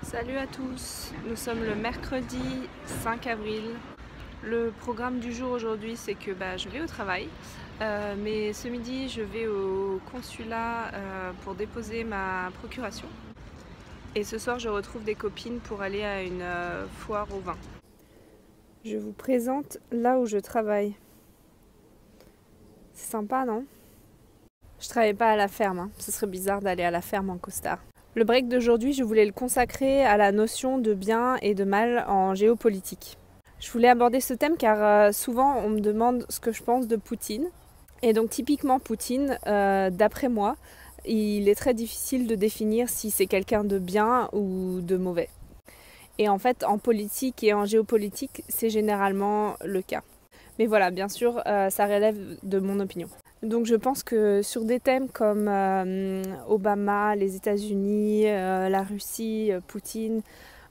Salut à tous, nous sommes le mercredi 5 avril. Le programme du jour aujourd'hui c'est que je vais au travail, mais ce midi je vais au consulat pour déposer ma procuration. Et ce soir je retrouve des copines pour aller à une foire au vin. Je vous présente là où je travaille. C'est sympa, non? Je travaille pas à la ferme, hein. Ce serait bizarre d'aller à la ferme en costard. Le break d'aujourd'hui, je voulais le consacrer à la notion de bien et de mal en géopolitique. Je voulais aborder ce thème car souvent on me demande ce que je pense de Poutine. Et donc typiquement Poutine, d'après moi, il est très difficile de définir si c'est quelqu'un de bien ou de mauvais. Et en fait, en politique et en géopolitique, c'est généralement le cas. Mais voilà, bien sûr, ça relève de mon opinion. Donc je pense que sur des thèmes comme Obama, les États-Unis, la Russie, Poutine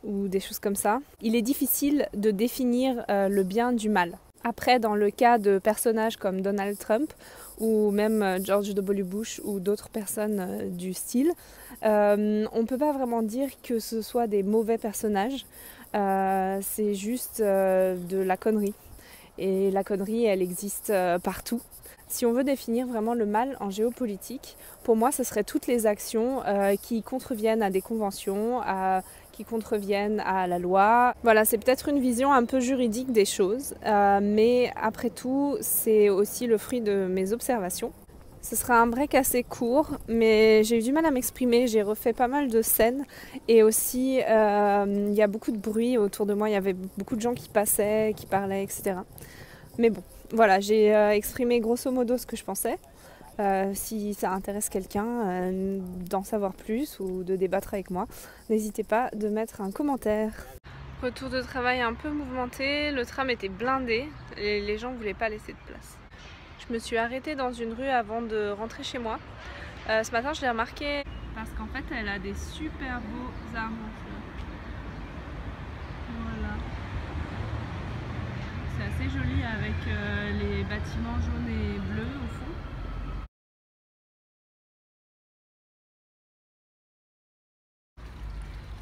ou des choses comme ça, il est difficile de définir le bien du mal. Après, dans le cas de personnages comme Donald Trump ou même George W. Bush ou d'autres personnes du style, on ne peut pas vraiment dire que ce soit des mauvais personnages, c'est juste de la connerie. Et la connerie, elle existe partout. Si on veut définir vraiment le mal en géopolitique, pour moi, ce serait toutes les actions qui contreviennent à des conventions, qui contreviennent à la loi. Voilà, c'est peut-être une vision un peu juridique des choses, mais après tout, c'est aussi le fruit de mes observations. Ce sera un break assez court, mais j'ai eu du mal à m'exprimer, j'ai refait pas mal de scènes et aussi il y a beaucoup de bruit autour de moi, il y avait beaucoup de gens qui passaient, qui parlaient, etc. Mais bon, voilà, j'ai exprimé grosso modo ce que je pensais. Si ça intéresse quelqu'un d'en savoir plus ou de débattre avec moi, n'hésitez pas de mettre un commentaire. Retour de travail un peu mouvementé, le tram était blindé et les gens ne voulaient pas laisser de place. Je me suis arrêtée dans une rue avant de rentrer chez moi. Ce matin, je l'ai remarqué parce qu'en fait, elle a des super beaux arbres en fleurs. Voilà. C'est assez joli avec les bâtiments jaunes et bleus au fond.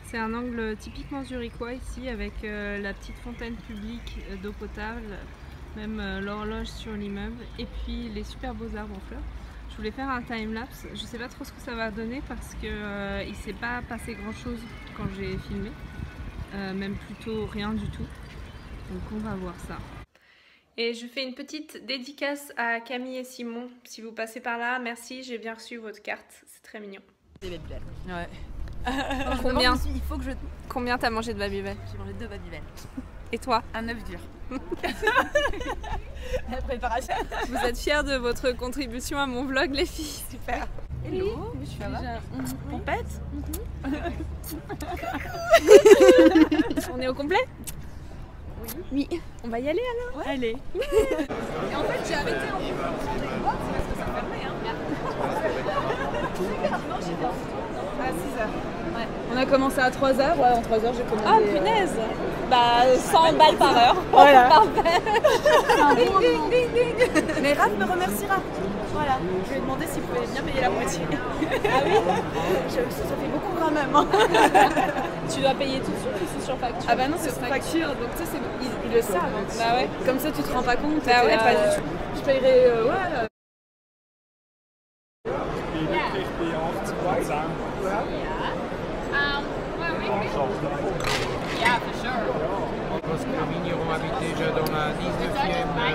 C'est un angle typiquement zurichois ici avec la petite fontaine publique d'eau potable, même l'horloge sur l'immeuble et puis les super beaux arbres en fleurs. Je voulais faire un time-lapse, je sais pas trop ce que ça va donner parce que il s'est pas passé grand chose quand j'ai filmé, même plutôt rien du tout, donc on va voir ça. Et je fais une petite dédicace à Camille et Simon, si vous passez par là, merci, j'ai bien reçu votre carte, c'est très mignon. Des Babybel. Ouais. Combien? Il faut que je... Combien t'as mangé de Babybel? J'ai mangé 2 Babybel. Et toi? Un œuf dur. La préparation. Vous êtes fiers de votre contribution à mon vlog, les filles? Super. Hello, je suis déjà pompette. On est au complet? Oui. On va y aller alors? Ouais. Allez. Et en fait, j'ai arrêté en parce que ça fermait. À 6h. Ouais. On a commencé à 3h, ouais, en 3h j'ai commencé. Ah punaise! 100 balles par heure. Voilà. Parfait. Ding, ding, ding, ding. Mais Raph me remerciera. Voilà. Je lui ai demandé s'il pouvait bien payer la moitié. Ah oui? Ça fait beaucoup quand même. Hein. Tu dois payer tout de suite ou c'est sur facture? Ah bah non, c'est sur facture, donc tu sais, ils le savent. Hein. Bah ouais. Comme ça, tu te rends pas compte. Bah ouais, pas du tout. Je paierai, ouais. Parce que les vignerons habitent déjà dans la 19e.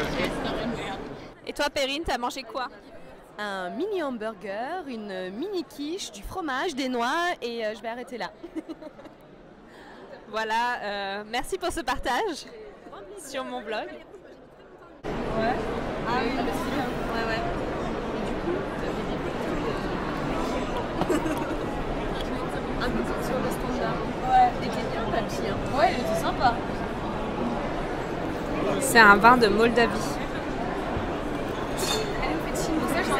Et toi, Perrine, t'as mangé quoi? Un mini hamburger, une mini quiche, du fromage, des noix et je vais arrêter là. Voilà, merci pour ce partage sur mon vlog. Ouais. Ah oui, mais c'est bien. Ouais, ouais. Et du coup, un peu comme sur le standard. Ouais. Il était bien papy. Hein. Ouais, il était sympa. C'est un vin de Moldavie. Elle est petite, donc ça, j'en ai.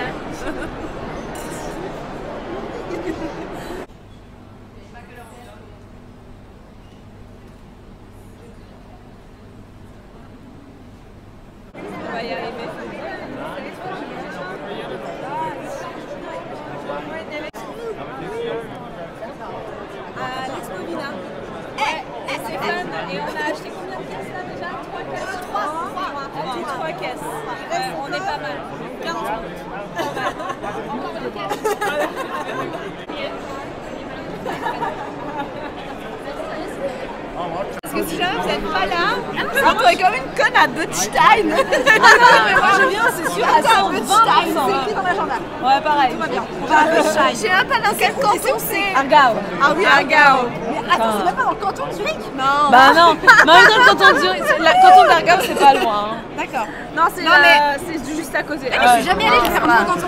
On va y arriver. À l'Expo Vina. téléphone et on a acheté combien de caisses là déjà? 3 caisses? 3 caisses. On est pas mal. 15. Encore une caisse. Parce que si jamais vous n'êtes pas là, on est comme une conne à Butstein. moi je viens, c'est sûr, à 120%. C'est écrit dans l'agenda. Ouais, pareil. Tout va bien. On va à Butstein. Je sais même pas dans quel canton c'est. Argao. Ah oui, Argao. Mais attends, c'est même pas dans le canton de Zurich? Non. Bah non, mais en même temps, le canton de Zurich, le canton d'Argao, c'est pas loin. D'accord. Non, c'est juste à côté. Je suis jamais allée, je vais faire un canton.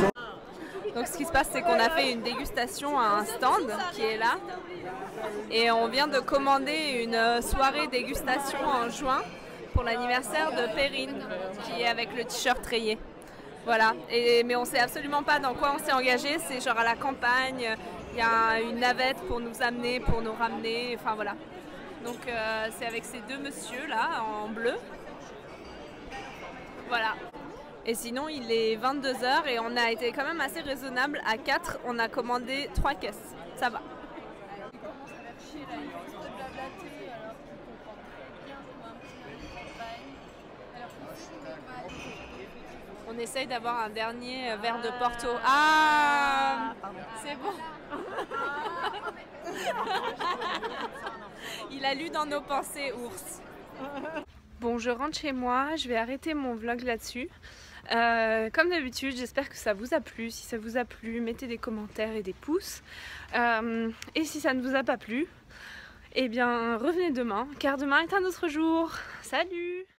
Donc ce qui se passe, c'est qu'on a fait une dégustation à un stand qui est là. Et on vient de commander une soirée dégustation en juin pour l'anniversaire de Perrine, qui est avec le t-shirt rayé. Voilà, mais on sait absolument pas dans quoi on s'est engagé, c'est genre à la campagne, il y a une navette pour nous amener, pour nous ramener, enfin voilà. Donc c'est avec ces deux messieurs là, en bleu. Voilà. Et sinon il est 22h et on a été quand même assez raisonnable, à 4 on a commandé 3 caisses, ça va. On essaye d'avoir un dernier verre de Porto. Ah, c'est bon. Il a lu dans nos pensées, ours. Bon, je rentre chez moi. Je vais arrêter mon vlog là-dessus. Comme d'habitude, j'espère que ça vous a plu. Si ça vous a plu, mettez des commentaires et des pouces. Et si ça ne vous a pas plu, eh bien, revenez demain, car demain est un autre jour. Salut!